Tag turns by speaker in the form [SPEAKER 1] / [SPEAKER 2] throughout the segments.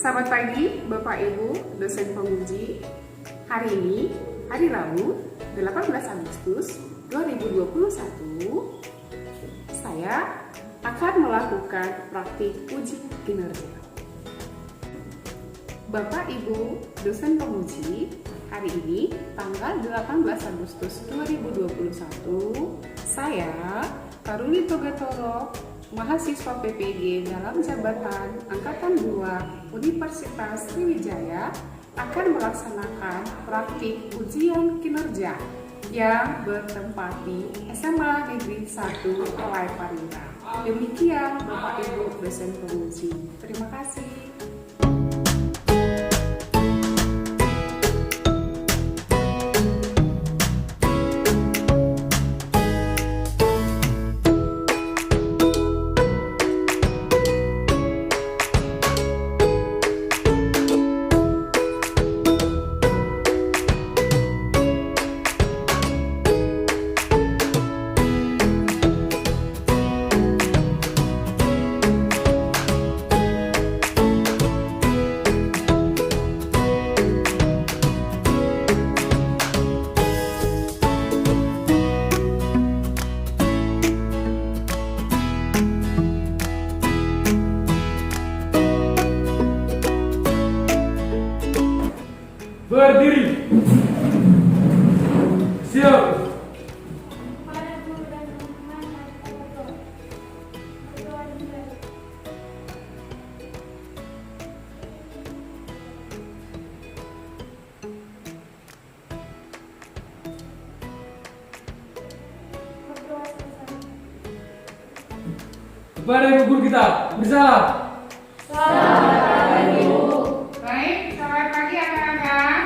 [SPEAKER 1] Selamat pagi Bapak Ibu dosen penguji. Hari ini, hari Rabu, 18 Agustus 2021, saya akan melakukan praktik uji kinerja. Bapak Ibu dosen penguji, hari ini tanggal 18 Agustus 2021, saya Karuli Togatoro, mahasiswa PPG dalam jabatan Angkatan 2 Universitas Sriwijaya, akan melaksanakan praktik ujian kinerja yang bertempat di SMA Negeri 1 Olai Parida. Demikian Bapak Ibu dosen penguji. Terima kasih.
[SPEAKER 2] Berdiri. Siap. Kepada ibu guru kita, bersalam.
[SPEAKER 1] Baik, selamat pagi anak-anak.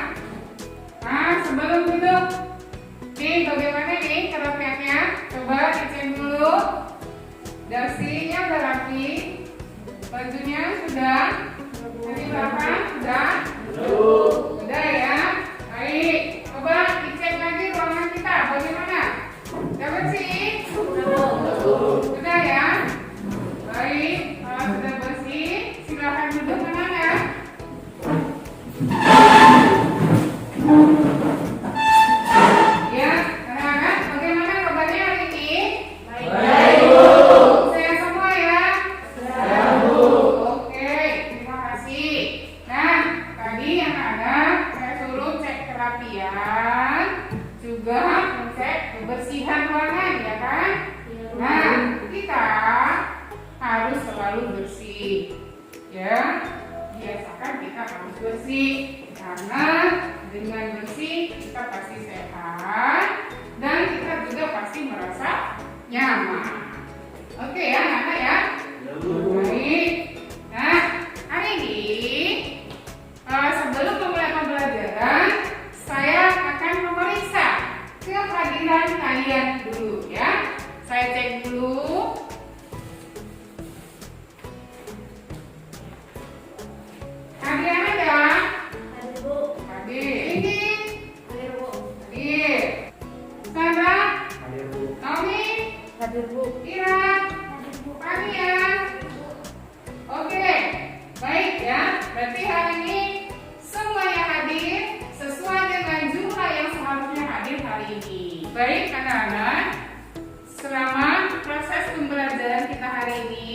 [SPEAKER 1] Nah, sebelum duduk, nih bagaimana nih kerapiannya? Coba dicek dulu. Dasinya udah rapi, bajunya sudah, dari belakang sudah, sudah ya. Baik, coba dicek lagi ruangan kita, bagaimana? Udah bersih? Sudah ya. Baik, kalau sudah bersih, silakan duduk anak-anak. Ya, anak-anak, bagaimana kabarnya hari ini? Baik, Bu. Sehat semua ya? Sehat, Bu. Oke, terima kasih. Nah, tadi anak-anak saya suruh cek kerapian, juga cek kebersihan ruangan, ya kan? Nah, kita harus selalu bersih, ya. Biasakan kita harus bersih, karena dengan bersih kita pasti sehat dan kita juga pasti merasa nyaman. Oke ya anak-anak ya. Baik. Nah, hari ini sebelum memulai pembelajaran, saya akan memeriksa kehadiran kalian dulu ya. Saya cek dulu. Hadirin ada? Hadir, Bu. Hadir. Ini? Hadir, Bu. Hadir. Sandra? Hadir, Bu. Tommy? Hadir, Bu. Ira? Hadir, Bu. Fania? Oke, baik ya. Berarti hari ini semuanya hadir sesuai dengan jumlah yang seharusnya hadir hari ini. Baik anak-anak, selama proses pembelajaran kita hari ini,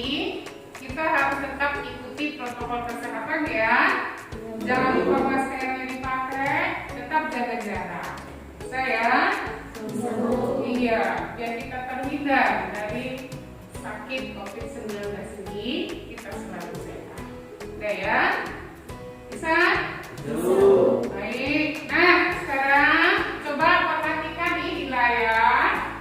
[SPEAKER 1] kita harus tetap ikuti protokol kesehatan ya. Jangan lupa masker yang dipakai, tetap jaga jarak. Saya, iya, biar kita terhindar dari sakit COVID-19 ini, kita selalu sehat. Udah ya? Bisa? Baik. Nah, sekarang coba perhatikan nih di layar.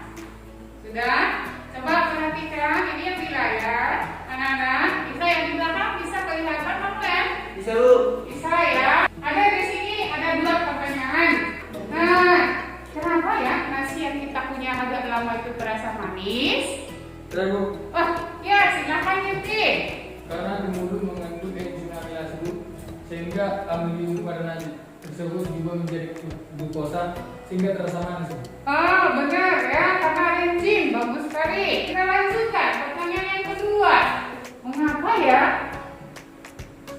[SPEAKER 1] Sudah? Coba perhatikan ini yang di layar. Anak-anak, bisa yang di belakang bisa kelihatan kamu ya?
[SPEAKER 2] Bisa, Bu.
[SPEAKER 1] Bisa ya. Ada di sini ada dua pertanyaan. Nah, kenapa ya nasi yang kita punya agak lama itu terasa manis?
[SPEAKER 2] Bu.
[SPEAKER 1] Wah, ya silakan Yuki.
[SPEAKER 2] Karena di mulut mengandung enzim amilase, Bu, sehingga amilase pada nasi tersebut juga menjadi glukosa sehingga terasa manis.
[SPEAKER 1] Oh, benar ya, karena enzim. Bagus sekali. Kita lanjutkan pertanyaan yang kedua. Mengapa ya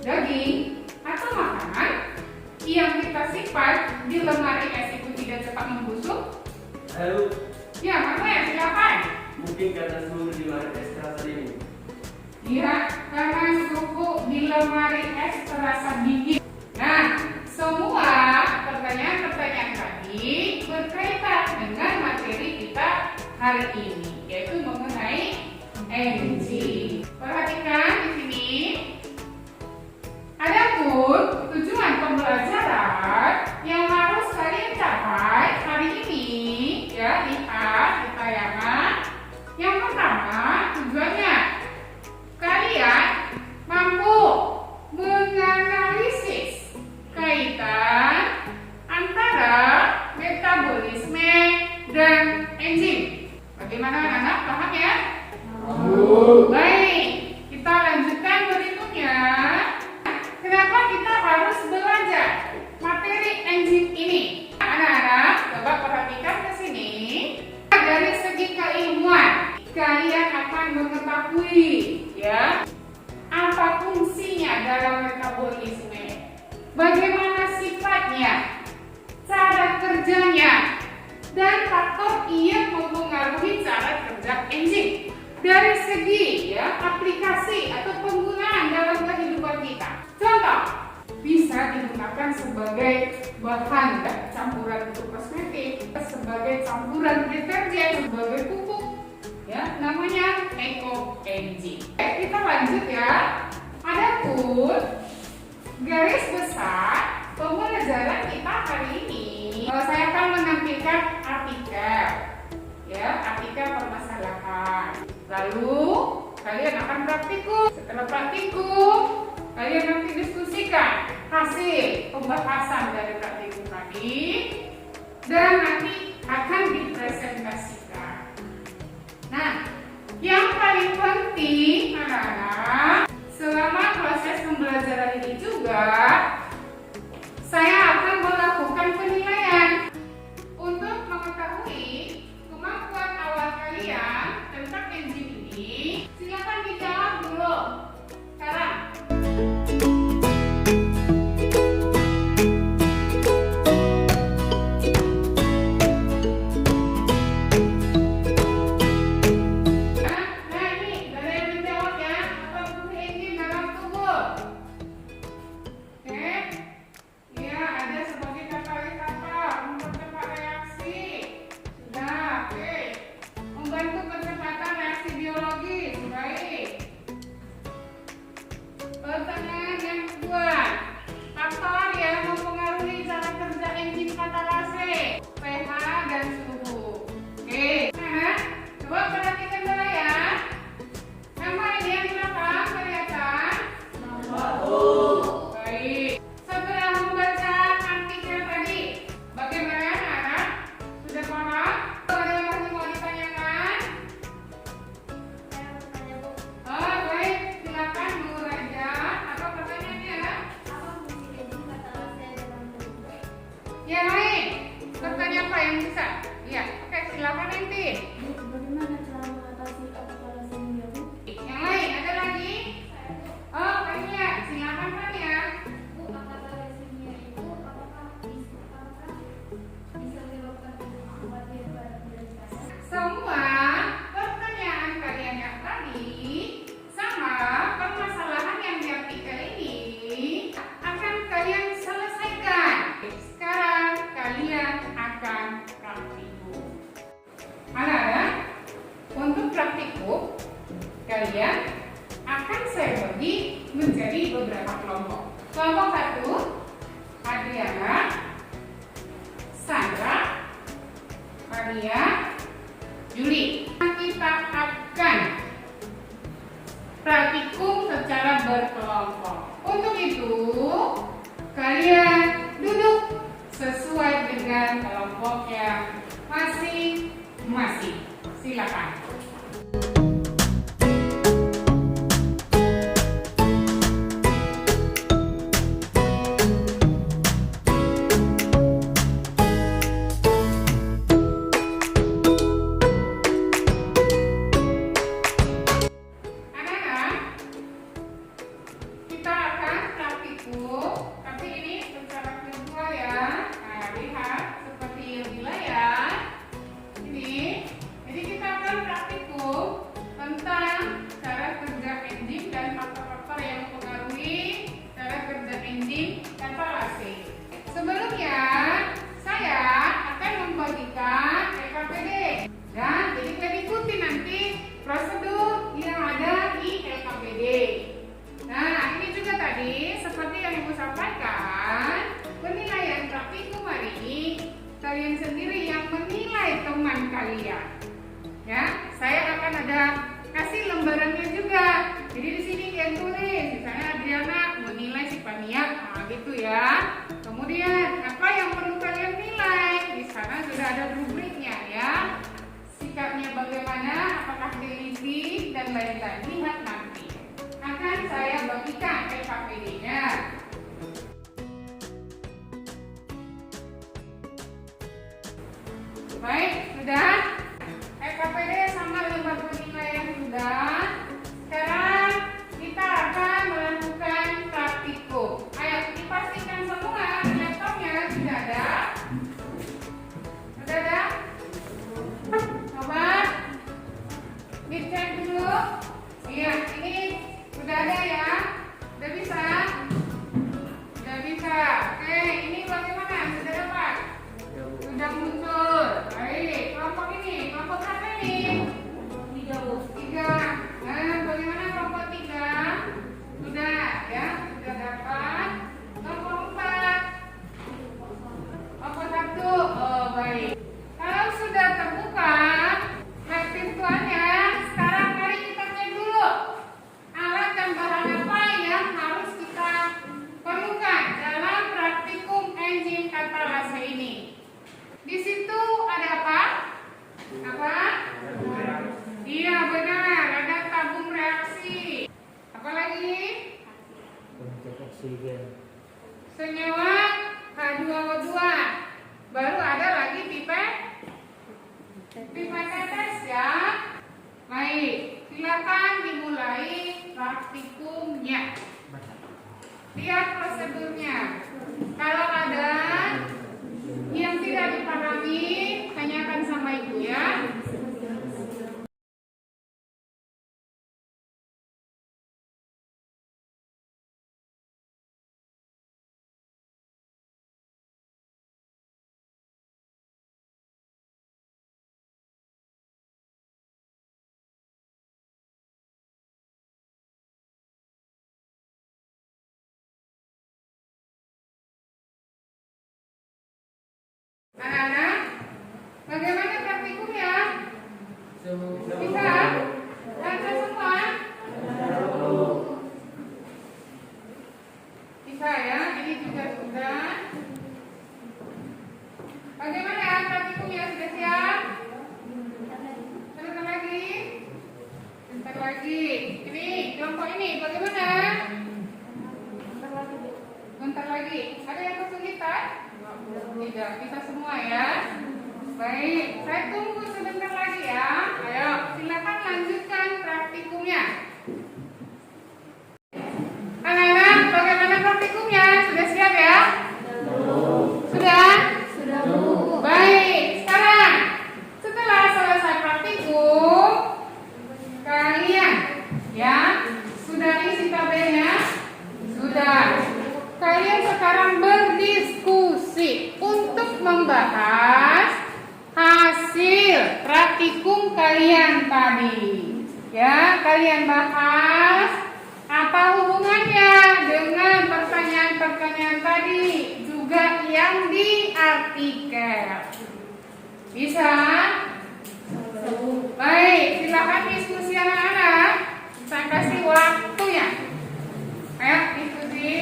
[SPEAKER 1] daging kita simpan di lemari es itu tidak cepat membusuk?
[SPEAKER 3] Halo,
[SPEAKER 1] Ya, Mas, silakan.
[SPEAKER 3] mungkin karena suhu di luar es terasa dingin.
[SPEAKER 1] Iya, karena suhu di lemari es terasa dingin. Nah, semua pertanyaan-pertanyaan tadi berkaitan dengan materi kita hari ini, yaitu mengenai energi. Perhatikan di sini. Adapun tujuan pembelajaran yang harus kalian capai hari ini, ya, lihat di tayangan. Yang pertama, tujuannya kalian mampu menganalisis kaitan antara metabolisme dan enzim. Bagaimana anak-anak, paham ya? Baik, kita lanjutkan berikutnya. Kenapa kita harus belajar materi enzim ini? Anak-anak, coba perhatikan ke sini. Dari segi keilmuan, kalian akan mengetahui, ya, apa fungsinya dalam metabolisme, bagaimana sifatnya, cara kerjanya, dan faktor yang mempengaruhi cara kerja enzim. Dari segi, ya, aplikasi atau penggunaan dalam kehidupan kita. Contoh, bisa digunakan sebagai bahan campuran untuk kosmetik, sebagai campuran deterjen, sebagai pupuk, ya, namanya ekoenzim. Kita lanjut ya. Adapun garis besar pembelajaran kita hari ini, saya akan menampilkan artikel, ya, artikel permasalahan. Lalu kalian akan praktikum. Setelah praktikum, kalian nanti diskusikan hasil pembahasan dari praktikum tadi dan nanti akan dipresentasikan. Nah, yang paling penting anak-anak, selama proses pembelajaran ini juga saya akan melakukan penilaian untuk mengetahui kemampuan awal kalian tentang enzim ini. Silakan dijawab dulu sekarang. Nah, ini ada yang menjawab ya. Apa fungsi enzim dalam tubuh? Oke. Ya, ada sebagai katalisator, mempercepat reaksi. Sudah, oke. Membantu percepatan reaksi biologis. Baik. Pertanyaan yang kedua, faktor yang mempengaruhi cara kerja enzim katalase, pH dan suhu. Oke, nah, coba perhatikan dulu ya. Nama ini yang di belakang kelihatan? Baik. Setelah membaca artikel tadi, bagaimana anak? Sudah paham? Ada yang masih mau ditanyakan? Oh, baik. Silakan Bu Raja. Apa pertanyaannya? Yang lain? Bertanya apa yang bisa? Iya. Oke, silakan nanti.
[SPEAKER 4] Bagaimana cara mengatasi apokalasemia, Bu?
[SPEAKER 1] Yang lain ada lagi? Oh, tanya. Silakan tanya.
[SPEAKER 4] Bu, apokalasemia itu apakah bisa menyebabkan kematian pada diri?
[SPEAKER 1] Semua pertanyaan kalian yang tadi sama permasalahan yang di artikel ini akan kalian selesaikan. Sekarang kalian akan praktikum. Anak-anak, untuk praktikum kalian akan saya bagi menjadi beberapa kelompok. Kelompok 1, Adriana, Sandra, Maria, Juli. Kita akan praktikum secara berkelompok. Untuk itu, kalian duduk sesuai dengan kelompok yang masing-masing. Silakan. Anak-anak, kita kata lase. Sebelumnya, saya akan membagikan LKPD. Dan jadi kalian ikuti nanti prosedur yang ada di LKPD. Nah, ini juga tadi seperti yang Ibu sampaikan, penilaian praktikum hari ini kalian sendiri yang menilai teman kalian. Ya, saya akan ada kasih lembarannya juga. Jadi di sini kalian tulis, misalnya Adriana menilai si Pania, nah gitu ya. Kemudian apa yang perlu kalian nilai? Di sana sudah ada rubriknya ya. Sikapnya bagaimana, apakah teliti dan lain-lain. Lihat nanti. Akan saya bagikan LKPD-nya. Baik, sudah. LKPD sama lembar penilaian sudah. Sekarang kita akan melakukan praktikum. Ayo dipastikan semua laptopnya sudah ada. Sudah ada? Coba dicek dulu. Iya, ini sudah ada ya. Sudah bisa? Sudah bisa. Oke, ini bagaimana? Sudah dapat? Sudah muncul. Baik, kelompok ini, kelompok berapa ini? Tiga. Nah, bagaimana kelompok 3? Sudah ya, sudah dapat. Kelompok 4. Kelompok 1. Oh, baik. Kalau sudah terbuka web virtualnya, sekarang mari kita cek dulu alat dan bahan apa yang harus kita perlukan dalam praktikum enzim katalase ini. Di situ ada apa? Apa? Iya benar, ada tabung reaksi. Apa lagi? Senyawa H2O2. Baru ada lagi pipet tetes ya. Baik, silakan dimulai praktikumnya. Lihat prosedurnya. Kalau ada yang tidak dipahami, tanyakan sama ibu ya. Anak-anak, bagaimana praktikumnya? Bisa? Lancar semua? Bisa ya, ini juga sudah. Bagaimana praktikumnya? Sudah siap? Sebentar lagi? Sebentar lagi. Ini, kelompok ini bagaimana? Bentar lagi. Ada yang kesulitan? Tidak, kita semua ya. Baik, saya tunggu sebentar lagi ya. Ayo, silakan lanjutkan praktikumnya. Anak-anak, bagaimana praktikumnya? Sudah siap ya? Sudah?
[SPEAKER 4] Sudah, Bu.
[SPEAKER 1] Baik, sekarang setelah selesai praktikum, kalian ya sudah isi tabelnya? Sudah. Kalian sekarang berdiskusi untuk membahas hasil praktikum kalian tadi. Ya, kalian bahas apa hubungannya dengan pertanyaan-pertanyaan tadi, juga yang di artikel. Bisa? Baik, silakan diskusi anak-anak. Saya kasih waktunya. Ayo diskusi.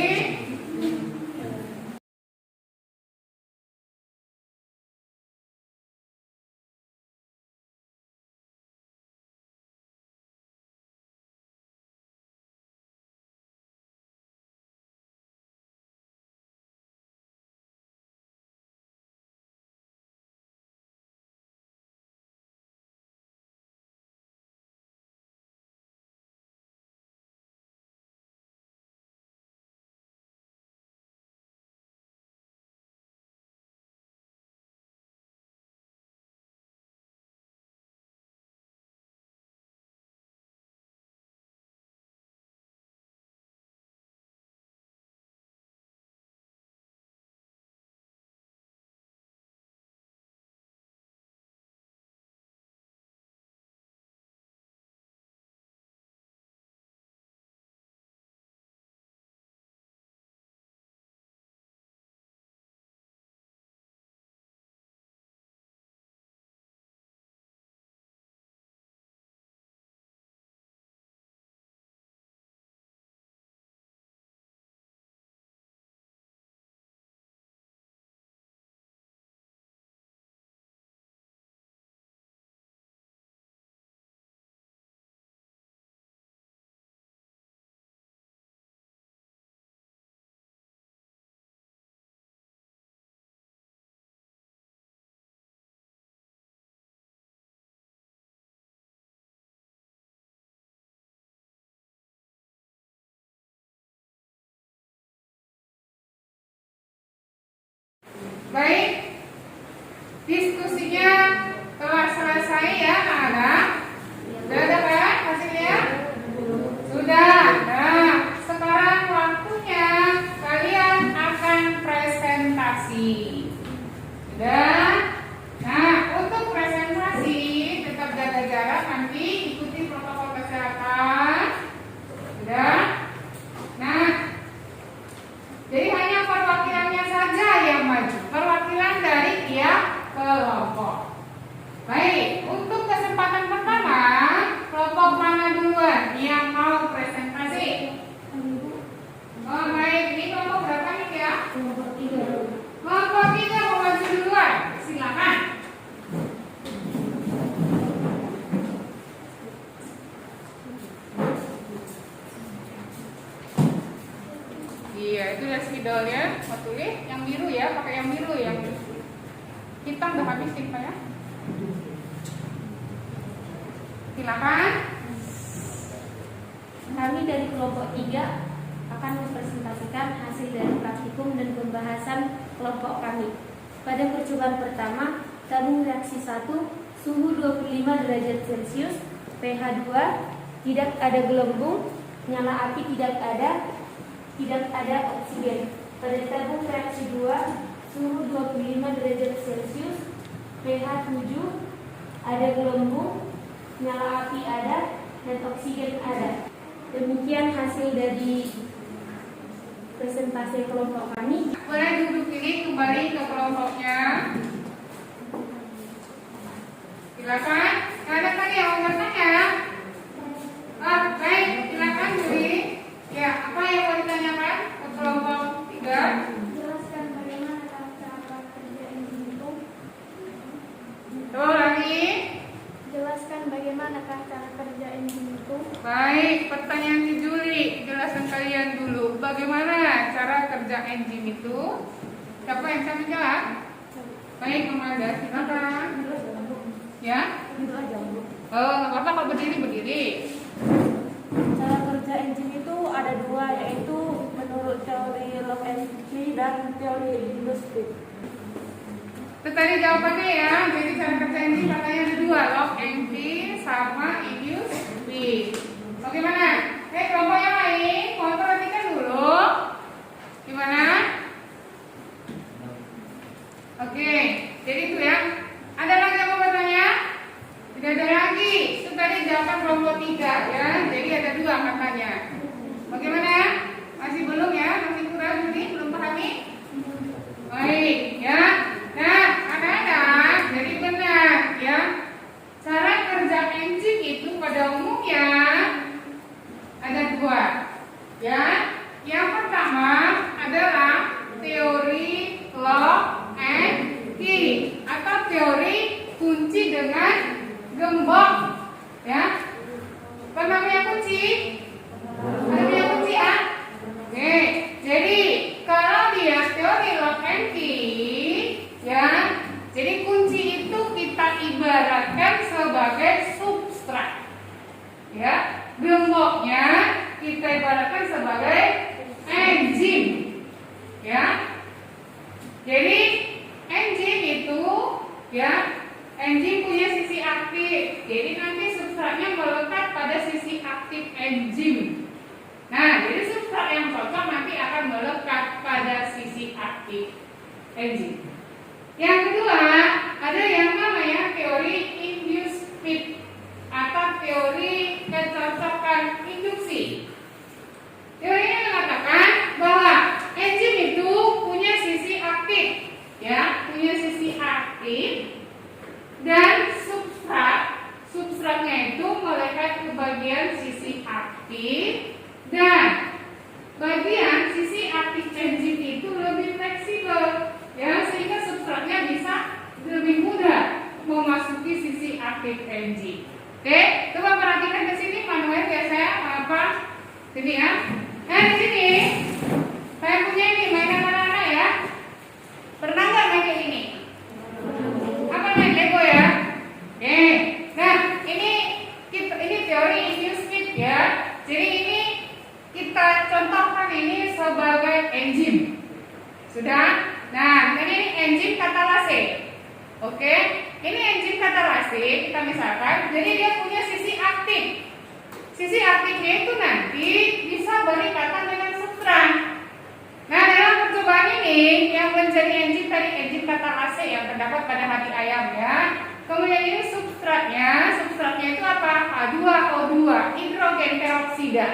[SPEAKER 1] Baik, diskusinya telah selesai ya, anak-anak. Sudah ada kan hasilnya? Sudah. Nah, sekarang waktunya kalian akan presentasi. Sudah. Nah, untuk presentasi tetap jaga jarak, nanti ikuti protokol kesehatan. Sudah. Nah, jadi hanya perwakilannya saja yang maju. Perwakilan dari tiap kelompok. Baik, untuk kesempatan pertama, kelompok mana duluan yang mau presentasi? Oh, baik, ini kelompok berapa nih ya?
[SPEAKER 4] Kelompok 3.
[SPEAKER 1] Kelompok 3 mau maju duluan. Silakan. Iya, itu udah spidolnya. Mau tulis yang biru ya, pakai yang biru, yang hitam udah habis tinta ya. Silakan.
[SPEAKER 4] Kami dari kelompok 3 akan mempresentasikan hasil dari praktikum dan pembahasan kelompok kami. Pada percobaan pertama, tabung reaksi 1, suhu 25 derajat Celcius, pH 2, tidak ada gelembung, nyala api tidak ada oksigen. Pada tabung reaksi 2, suhu 25 derajat Celcius, pH 7, ada gelembung, nyala api ada, dan oksigen ada. Demikian hasil dari presentasi kelompok kami.
[SPEAKER 1] Boleh duduk ini kembali ke kelompoknya. Silakan. Ada tadi yang mau bertanya? Baik, silakan Juli. Ya, apa yang mau ditanyakan ke kelompok 3?
[SPEAKER 4] Jelaskan bagaimana cara kerja enzim itu.
[SPEAKER 1] Coba lagi.
[SPEAKER 4] Jelaskan bagaimanakah cara kerja enzim itu.
[SPEAKER 1] Baik, pertanyaan di Juli. Jelaskan kalian dulu. Bagaimana cara kerja enzim itu? Siapa yang bisa menjawab? Baik, Mama Ada, silakan. Ya? Oh, nggak apa-apa kalau berdiri.
[SPEAKER 4] Cara kerja enzim itu ada dua, yaitu menurut teori lock and key dan teori induced speed.
[SPEAKER 1] Itu tadi jawabannya ya. Jadi cara kerja enzim katanya ada dua, lock and key sama induced speed. Bagaimana? Kelompok yang lain, mohon perhatikan dulu. Gimana? Oke, jadi itu ya. Ada lagi yang mau bertanya? Tidak ada lagi. Itu tadi jawaban kelompok 3 ya. Jadi ada dua katanya. Bagaimana? Masih belum ya? Masih kurang ini? Belum pahami? Baik ya. Nah, anak-anak, jadi benar ya. Cara kerja enzim itu pada umumnya ada dua. Ya. Yang pertama adalah teori lock and key atau teori kunci dengan gembok. Ya. Apa namanya kunci? Namanya kunci A. Oke. Jadi kalau dia teori lock and key, ya, jadi kunci itu kita ibaratkan sebagai substrat. Ya, gemboknya kita ibaratkan sebagai enzim. Ya. Jadi enzim itu ya, enzim punya sisi aktif. Jadi nanti substratnya melekat pada sisi aktif enzim. Nah, jadi substrat yang cocok nanti akan melekat pada sisi aktif enzim. Yang kedua, ada yang namanya teori induced speed atau teori kecocokan induksi. Teori ini mengatakan bahwa enzim itu punya sisi aktif, ya, punya sisi aktif, dan substratnya itu melekat ke bagian sisi aktif, dan bagian sisi aktif enzim itu lebih fleksibel, ya, sehingga substratnya bisa lebih mudah memasuki sisi aktif enzim. Oke, coba perhatikan ke sini manual ya saya, apa? Sini ya. Nah, di sini saya punya ini mainan anak-anak ya. Pernah nggak main kayak gini? Apa main Lego ya? Oke. Nah, ini teori induced speed ya. Jadi ini kita contohkan ini sebagai enzim. Sudah? Nah, ini enzim katalase. Oke, ini enzim katalase kita misalkan, jadi dia punya sisi aktif. Sisi aktifnya itu nanti bisa berikatan dengan substrat. Nah, dalam percobaan ini yang menjadi enzim tadi enzim katalase yang terdapat pada hati ayam ya. Kemudian ini substratnya itu apa? H2O2, hidrogen peroksida.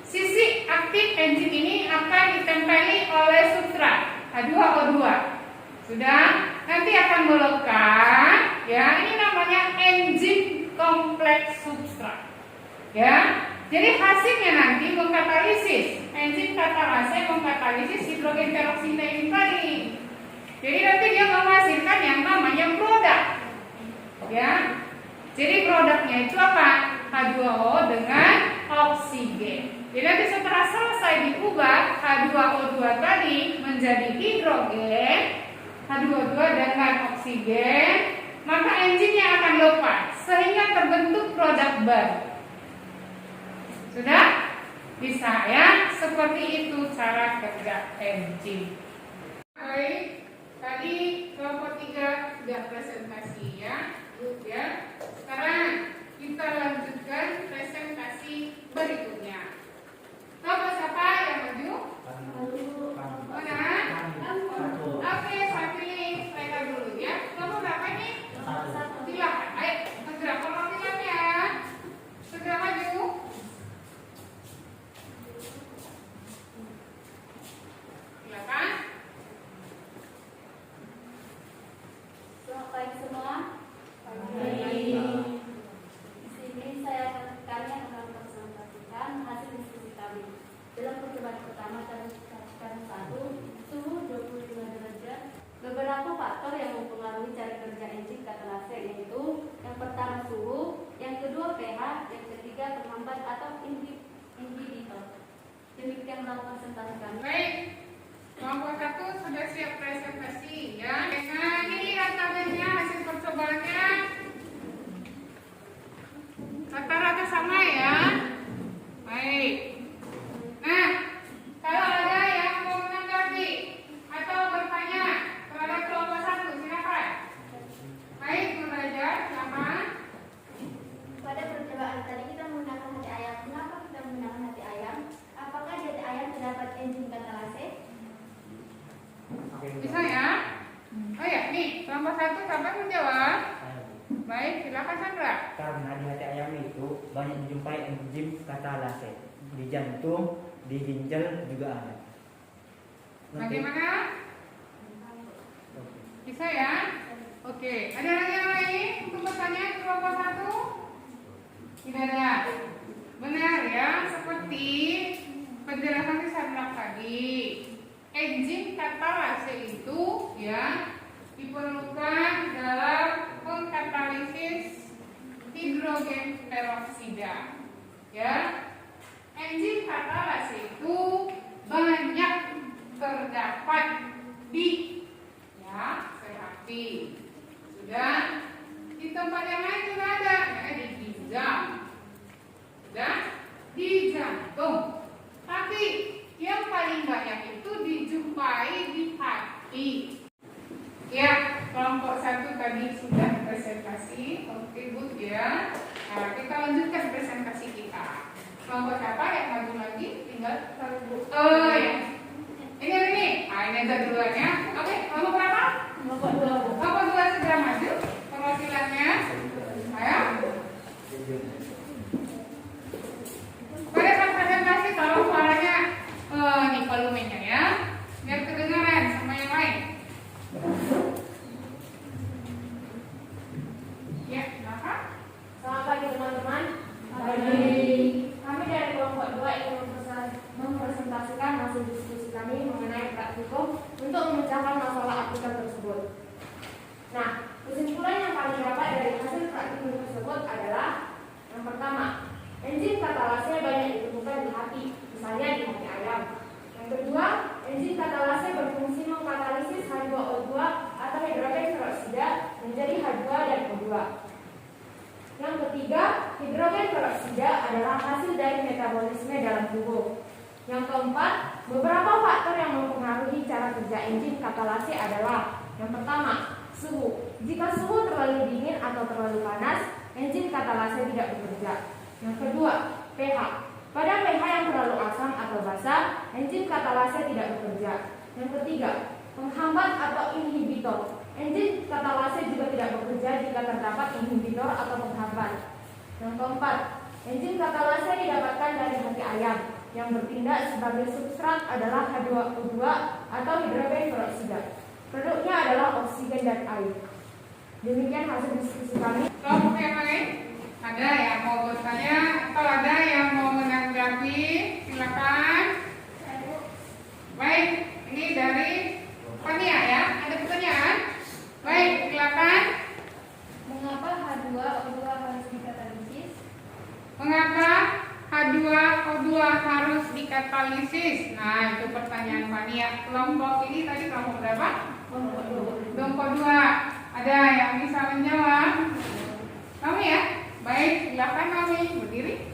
[SPEAKER 1] Sisi aktif enzim ini akan ditempeli oleh substrat H2O2. Sudah, nanti akan melekat ya. Ini namanya enzim kompleks substrat. Ya. Jadi hasilnya nanti mengkatalisis. Enzim katalase mengkatalisis hidrogen peroksida ini tadi. Jadi nanti dia menghasilkan yang namanya produk. Ya. Jadi produknya itu apa? H2O dengan oksigen. Jadi nanti setelah selesai diubah H2O2 tadi menjadi hidrogen, H2O2 dengan oksigen, maka enzimnya akan lepas sehingga terbentuk produk baru. Sudah? Bisa ya? Seperti itu cara kerja enzim. Baik, tadi kelompok 3 sudah presentasi ya, grup ya. Sekarang kita lanjutkan presentasi berikutnya. Kelompok siapa yang maju? Mana? Oke, pilih mereka dulu ya. Kelompok berapa nih? Silakan. Ayo, segera perwakilannya. Segera maju. Silakan.
[SPEAKER 4] Selamat pagi semua. Di sini kami akan mempresentasikan hasil diskusi kami. Dalam percobaan pertama kami saksikan 1, suhu 25 derajat. Beberapa faktor yang mempengaruhi cara kerja enzim katalase yaitu yang pertama suhu, yang kedua pH, yang ketiga penghambat atau inhibitor. Demikian melakukan presentasi kami.
[SPEAKER 1] Baik. Kelompok 1 sudah siap presentasi ya. Dengan ini lihat tabelnya hasil percobaannya. Rata-rata sama ya. Baik. Nah, kalau ada yang mau menanggapi atau bertanya terhadap kelompok 1, silakan. Baik, belajar silakan.
[SPEAKER 4] Pada percobaan tadi kita menggunakan hati ayam. Kenapa kita menggunakan hati ayam? Apakah di hati ayam terdapat enzim katalase?
[SPEAKER 1] Bisa ya? Oh ya, nih kelompok 1 siapa yang menjawab? Baik, silakan Sandra.
[SPEAKER 5] Karena di hati ayam itu banyak dijumpai enzim katalase. Di jantung, di ginjal juga ada.
[SPEAKER 1] Bagaimana? Bisa ya? Oke, ada lagi yang lain untuk bertanya ke kelompok 1? Tidak ada. Benar ya, seperti penjelasan di Sandra tadi. Enzim katalase itu ya diperlukan dalam mengkatalisis hidrogen peroksida. Ya, enzim katalase itu banyak terdapat di ya sel-hati. Sudah di tempat yang lain juga ada, ya, di ginjal, sudah di jantung. Tapi yang paling banyak itu dijumpai di hati. Ya, kelompok 1 tadi sudah presentasi. Oke, good ya. Nah, kita lanjutkan presentasi kita. Kelompok siapa yang maju lagi? Tinggal satu. Oh ya. Ini. Nah, ini aja duluan ya. Oke, kelompok berapa?
[SPEAKER 4] Kelompok 2.
[SPEAKER 1] Kelompok 2 segera maju. Perwakilannya. Ayo. Pada saat presentasi tolong suaranya nih volumenya ya, biar kedengaran sama yang lain. Ya, kenapa?
[SPEAKER 4] Selamat pagi teman-teman. Pagi. Kami dari kelompok 2 ingin mempresentasikan hasil diskusi kami mengenai praktikum untuk memecahkan masalah aplikan tersebut. Nah, kesimpulan yang kami dapat dari hasil praktikum tersebut adalah yang pertama, enzim katalase banyak ditemukan di hati, misalnya di hati ayam. Yang kedua, enzim katalase berfungsi mengkatalisis H2O2 atau hidrogen peroksida menjadi H2 dan O2. Yang ketiga, hidrogen peroksida adalah hasil dari metabolisme dalam tubuh. Yang keempat, Beberapa faktor yang mempengaruhi cara kerja enzim katalase adalah: yang pertama, suhu. Jika suhu terlalu dingin atau terlalu panas, enzim katalase tidak bekerja. Yang kedua, pH. Pada pH yang terlalu asam atau basa, enzim katalase tidak bekerja. Yang ketiga, penghambat atau inhibitor. Enzim katalase juga tidak bekerja jika terdapat inhibitor atau penghambat. Yang keempat, enzim katalase didapatkan dari hati ayam. Yang bertindak sebagai substrat adalah H2O2 atau hidrogen peroksida. Produknya adalah oksigen dan air. Demikian hasil diskusi kami.
[SPEAKER 1] Kelompok yang lain? Ada yang mau bertanya atau ada yang mau menanggapi? Silakan. Baik, ini dari Fania ya. Ada pertanyaan? Baik, silakan.
[SPEAKER 4] Mengapa H2O2 harus dikatalisis?
[SPEAKER 1] Mengapa H2O2 harus dikatalisis? Nah, itu pertanyaan Fania. Kelompok ini tadi kelompok berapa? Kelompok 2. Ada yang bisa menjawab? Kamu ya? Baik, silakan kami berdiri.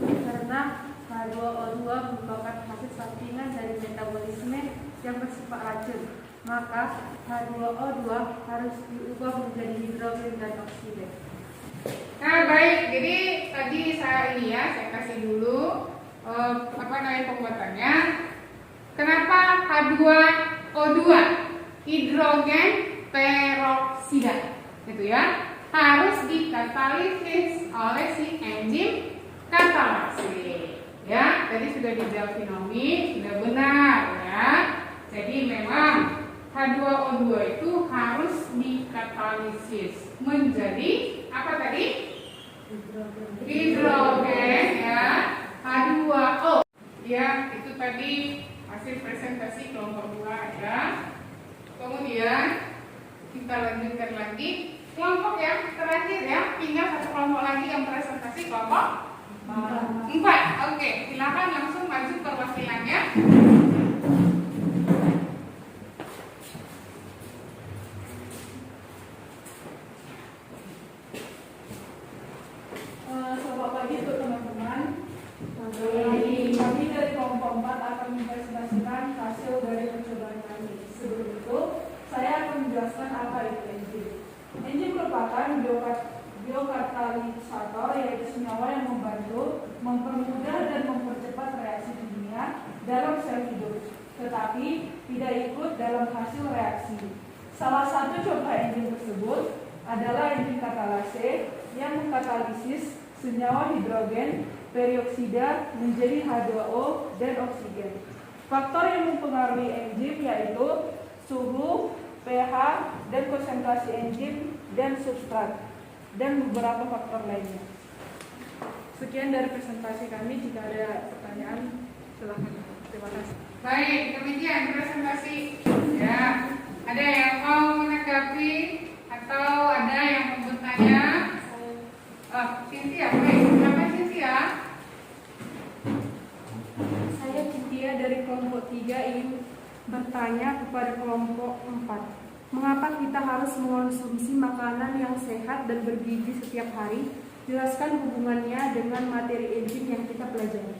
[SPEAKER 4] Karena H2O2 merupakan hasil sampingan dari metabolisme yang bersifat racun, maka H2O2 harus diubah menjadi hidrogen dan oksigen.
[SPEAKER 1] Nah, baik. Jadi tadi saya kasih dulu pembuatannya. Kenapa H2O2 hidrogen peroksida gitu ya harus dikatalisis oleh si enzim katalase ya. Tadi sudah dijawab Finomi, sudah benar ya. Jadi memang H2O2 itu harus dikatalisis menjadi apa tadi? Hidrogen ya, H2O ya. Itu tadi hasil presentasi kelompok 2 ya. Kemudian kita lanjutkan lagi kelompok yang terakhir ya. Tinggal satu kelompok lagi yang presentasi kelompok 4. Oke, silakan langsung maju perwakilannya.
[SPEAKER 6] Selamat pagi untuk teman-teman. Kami dari kelompok 4 akan mempresentasikan hasil dari percobaan kami. Sebelum itu, saya akan menjelaskan apa itu enzim. Enzim merupakan biokatalisator, yaitu senyawa yang membantu, mempermudah dan mempercepat reaksi kimia dalam sel hidup, tetapi tidak ikut dalam hasil reaksi. Salah satu contoh enzim tersebut adalah enzim katalase yang mengkatalisis senyawa hidrogen peroksida menjadi H2O dan oksigen. Faktor yang mempengaruhi enzim yaitu suhu, pH, dan konsentrasi enzim dan substrat, dan beberapa faktor lainnya. Sekian dari presentasi kami. Jika ada pertanyaan, silakan. Terima kasih.
[SPEAKER 1] Baik, demikian presentasi ya. Ada yang mau menanggapi atau ada yang mau bertanya? Cynthia, baik. Silakan Cynthia.
[SPEAKER 6] Saya Cynthia dari kelompok 3 ingin bertanya kepada kelompok 4. Mengapa kita harus mengonsumsi makanan yang sehat dan bergizi setiap hari? Jelaskan hubungannya dengan materi enzim yang kita pelajari.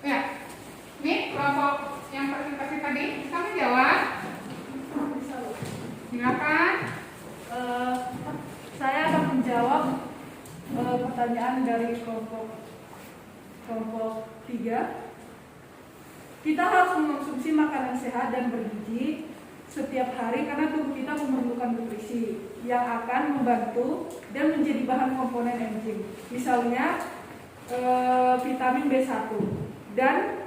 [SPEAKER 1] Ya, ini kelompok yang presentasi tadi bisa menjawab. Silakan.
[SPEAKER 6] Saya akan menjawab pertanyaan dari kelompok 3. Kita harus mengonsumsi makanan sehat dan bergizi setiap hari karena tubuh kita memerlukan nutrisi yang akan membantu dan menjadi bahan komponen enzim. Misalnya vitamin B1, dan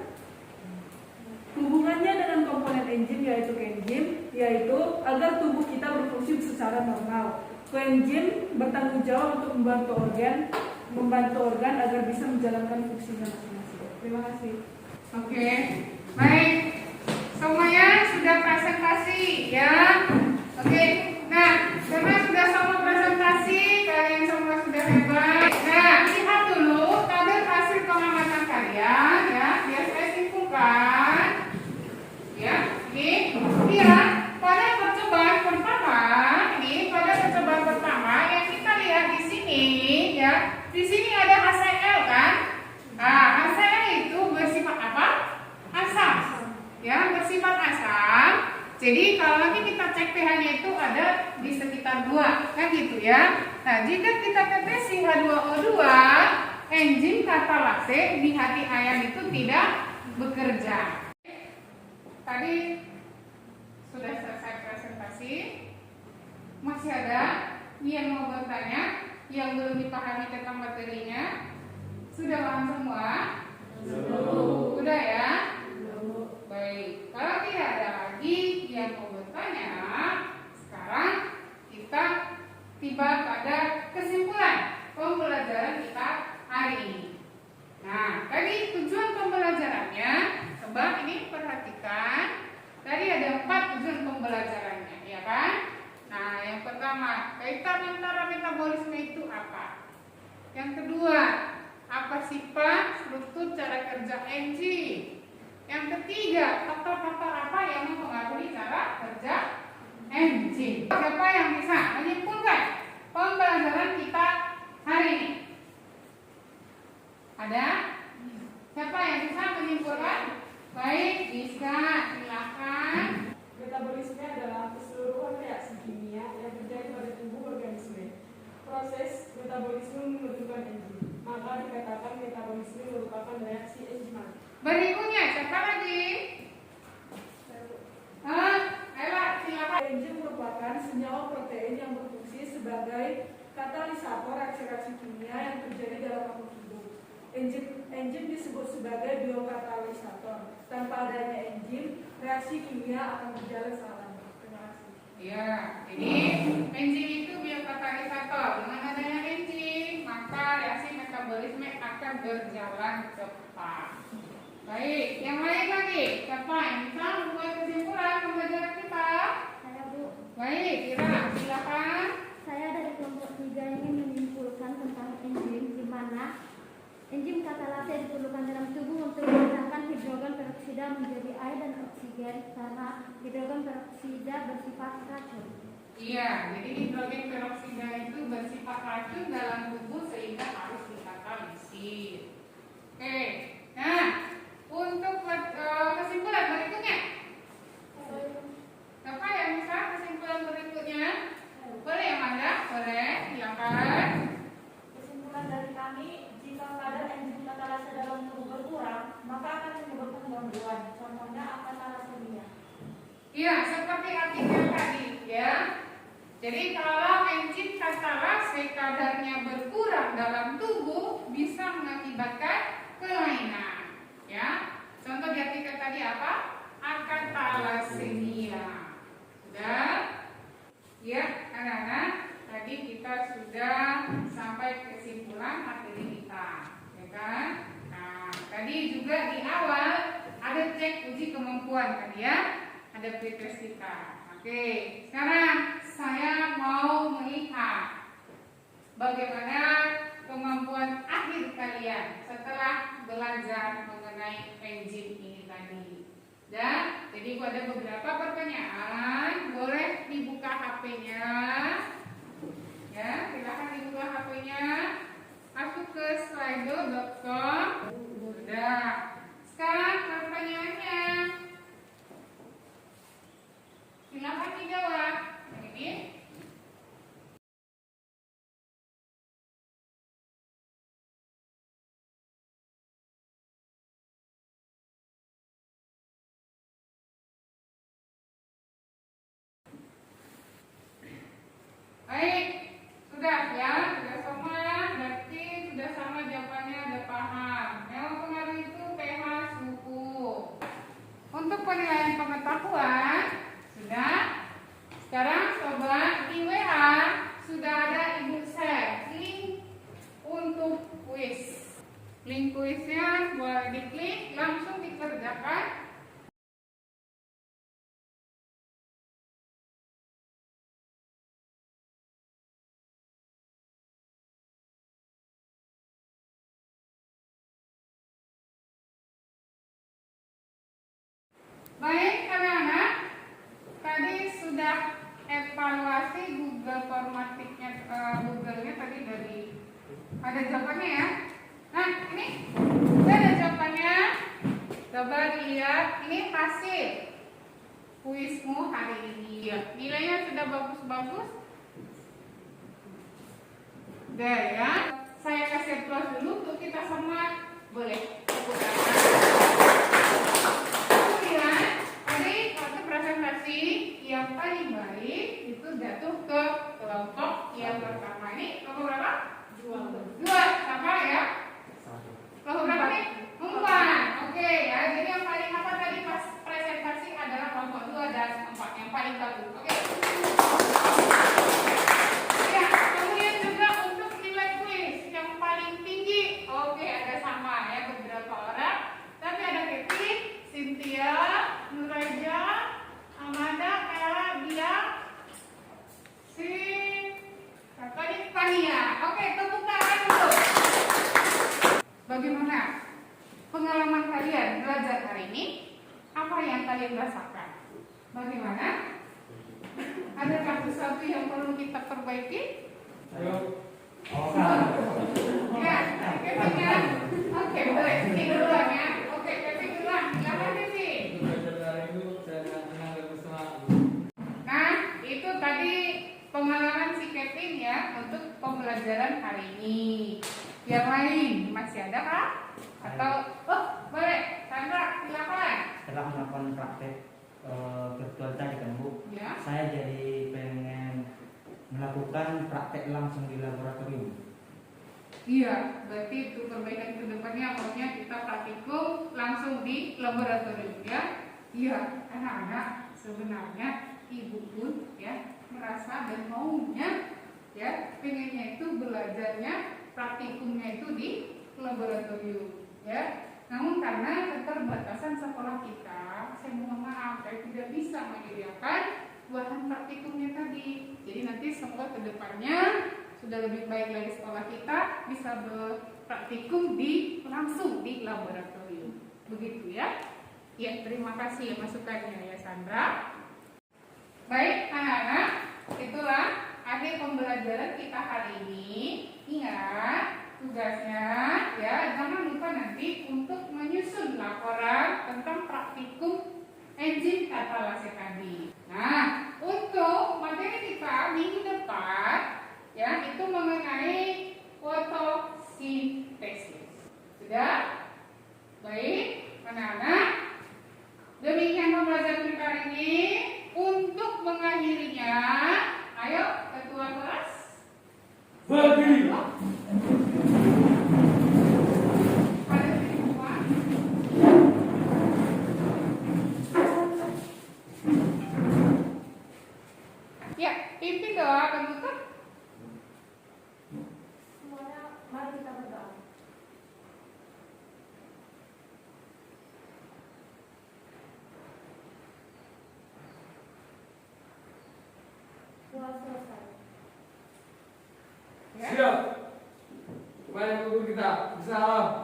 [SPEAKER 6] hubungannya dengan komponen enzim yaitu koenzim, yaitu agar tubuh kita berfungsi secara normal. Koenzim bertanggung jawab untuk membantu organ agar bisa menjalankan fungsinya masing-masing. Terima kasih.
[SPEAKER 1] Oke, baik. Semuanya sudah presentasi ya. Oke, nah karena sudah semua presentasi, kalian semua sudah hebat. Nah, lihat dulu tabel hasil pengamatan kalian ya, biar saya simpulkan. Ya, ini lihat pada percobaan pertama, yang kita lihat di sini ya, di sini ada HCl kan? Nah, HCl itu Jadi kalau nanti kita cek pH-nya itu ada di sekitar 2, kan gitu ya. Nah, jika kita tetes H2O2, enzim katalase di hati ayam itu tidak bekerja. Tadi sudah selesai presentasi. Masih ada yang mau bertanya, yang belum dipahami tentang materinya? Sudah paham semua? Sudah ya? Baik, kalau tidak ada lagi yang mau bertanya, sekarang kita tiba pada kesimpulan pembelajaran kita hari ini. Nah, tadi tujuan pembelajarannya, coba ini perhatikan. Tadi ada 4 tujuan pembelajarannya, ya kan? Nah, yang pertama, kaitan antara metabolisme itu apa? Yang kedua, apa sifat, struktur, cara kerja enzim? Yang ketiga, faktor-faktor apa yang mempengaruhi cara kerja enzim? Siapa yang bisa menyimpulkan pembelajaran kita hari ini? Ada? Siapa yang bisa menyimpulkan? Baik, bisa, silakan.
[SPEAKER 6] Metabolisme adalah keseluruhan reaksi kimia yang terjadi pada tubuh organisme. Proses metabolisme membutuhkan enzim, maka dikatakan metabolisme merupakan reaksi enzimatik.
[SPEAKER 1] Berikutnya, siapa lagi? Ayo, silakan.
[SPEAKER 6] Enzim merupakan senyawa protein yang berfungsi sebagai katalisator reaksi-reaksi kimia yang terjadi dalam makhluk hidup. Enzim disebut sebagai biokatalisator. Tanpa adanya enzim, reaksi kimia akan berjalan salah. Terima kasih.
[SPEAKER 1] Ya, jadi enzim itu biokatalisator. Dengan adanya enzim, maka reaksi metabolisme akan berjalan cepat. Baik, yang lain lagi. Siapa yang bisa membuat kesimpulan pembelajaran kita?
[SPEAKER 4] Saya Bu.
[SPEAKER 1] Baik, Ira, silakan.
[SPEAKER 4] Saya dari kelompok 3 ingin menyimpulkan tentang enzim di mana enzim katalase diperlukan dalam tubuh untuk memecahkan hidrogen peroksida menjadi air dan oksigen karena hidrogen peroksida bersifat racun.
[SPEAKER 1] Iya, jadi hidrogen peroksida itu bersifat racun dalam tubuh sehingga harus dikatalisir. Oke, nah untuk kesimpulan berikutnya, apa yang bisa kesimpulan berikutnya? Boleh yang ada? Boleh, silakan.
[SPEAKER 7] Kesimpulan dari kami, jika kadar enzim katalase dalam tubuh berkurang, maka akan menyebabkan gangguan. Contohnya akatalasemi.
[SPEAKER 1] Iya, seperti artikel tadi, ya. Jadi kalau enzim katalase kadarnya berkurang dalam tubuh bisa mengakibatkan kelainan, ya. Contoh di artikel tadi apa? Akatalasemia. Sudah? Ya, anak-anak, tadi kita sudah sampai kesimpulan materi kita, ya kan? Nah, tadi juga di awal ada cek uji kemampuan tadi ya, ada pretest kita. Oke, sekarang saya mau melihat bagaimana kemampuan akhir kalian setelah belajar mengenai enzim ini tadi. Dan jadi ada beberapa pertanyaan, boleh dibuka HP-nya. Ya, silakan dibuka HP-nya. Masuk ke slido.com. Sudah. Sekarang pertanyaannya. Silakan dijawab. Ini. Baik, sudah ya, sudah semua, berarti sudah sama jawabannya, udah paham. Yang mempengaruhi itu pH suhu. Untuk penilaian pengetahuan, sudah. Sekarang coba di WA sudah ada Ibu share link untuk kuis. Link kuisnya boleh diklik, langsung dikerjakan. Baik anak-anak, tadi sudah evaluasi Google Formatiknya, Google-nya tadi dari ada jawabannya ya. Nah ini sudah ada jawabannya. Coba dilihat, ini hasil kuismu hari ini. Ya, nilainya sudah bagus-bagus. Udah ya. Saya kasih applause dulu untuk kita semua. Boleh tepuk tangan. Kemudian tadi waktu presentasi yang paling baik itu jatuh ke kelompok yang pertama. Ini kelompok berapa? Dua. Sama ya? Kelompok berapa nih? 4. Oke ya. Jadi yang paling apa tadi pas presentasi adalah kelompok 2 dan 4 yang paling bagus. Oke. Ya, kemudian juga untuk nilai kuis yang paling tinggi. Oke, ada sama ya beberapa orang. Tapi ada Kevin, Cynthia, Nuraja, Amanda, Ella, Dia, si kakak ini Fania. Oke, tepuk tangan dulu. Bagaimana pengalaman kalian belajar hari ini? Apa yang kalian rasakan? Bagaimana? Adakah sesuatu yang perlu kita perbaiki?
[SPEAKER 2] Ayo.
[SPEAKER 1] Ya, Kevin ya. Oke, boleh. Ini duluan ya. Oke, Kevin duluan. Silakan Kevin.
[SPEAKER 2] Belajar hari itu saya tenang dan bersemangat.
[SPEAKER 1] Nah, itu tadi pengalaman si Kevin ya untuk pembelajaran hari ini. Yang lain masih ada kah? Atau boleh, Sandra silakan.
[SPEAKER 5] Setelah melakukan praktek virtual tadi kan Bu,
[SPEAKER 1] Ya.
[SPEAKER 5] saya jadi pengen melakukan praktek langsung di laboratorium.
[SPEAKER 1] Iya, berarti itu perbaikan ke depannya maksudnya kita praktikum langsung di laboratorium ya. Iya, anak-anak sebenarnya ibu pun ya merasa dan maunya ya pengennya itu belajarnya praktikumnya itu di laboratorium ya. Namun karena keterbatasan sekolah kita, saya mohon maaf saya tidak bisa menyediakan bahan praktikumnya tadi. Jadi nanti semoga kedepannya sudah lebih baik lagi sekolah kita bisa berpraktikum langsung di laboratorium. Begitu ya. Ya, terima kasih masukannya ya Sandra. Baik anak-anak, itulah akhir pembelajaran kita hari ini. Ingat tugasnya ya, jangan lupa nanti untuk menyusun laporan tentang praktikum enzim katalase tadi. Nah, untuk materi kita minggu depan ya itu mengenai fotosintesis. Sudah? Baik, anak-anak. Demikian pembelajaran kita hari ini. Untuk mengakhirinya, ayo ketua kelas.
[SPEAKER 2] Bagi.
[SPEAKER 1] Pada sini semua. Ya, pimpin doa penutup.
[SPEAKER 7] Semuanya mari kita berdoa. Doa selesai.
[SPEAKER 1] Ya.
[SPEAKER 2] Siap. Mari guru kita. Salam.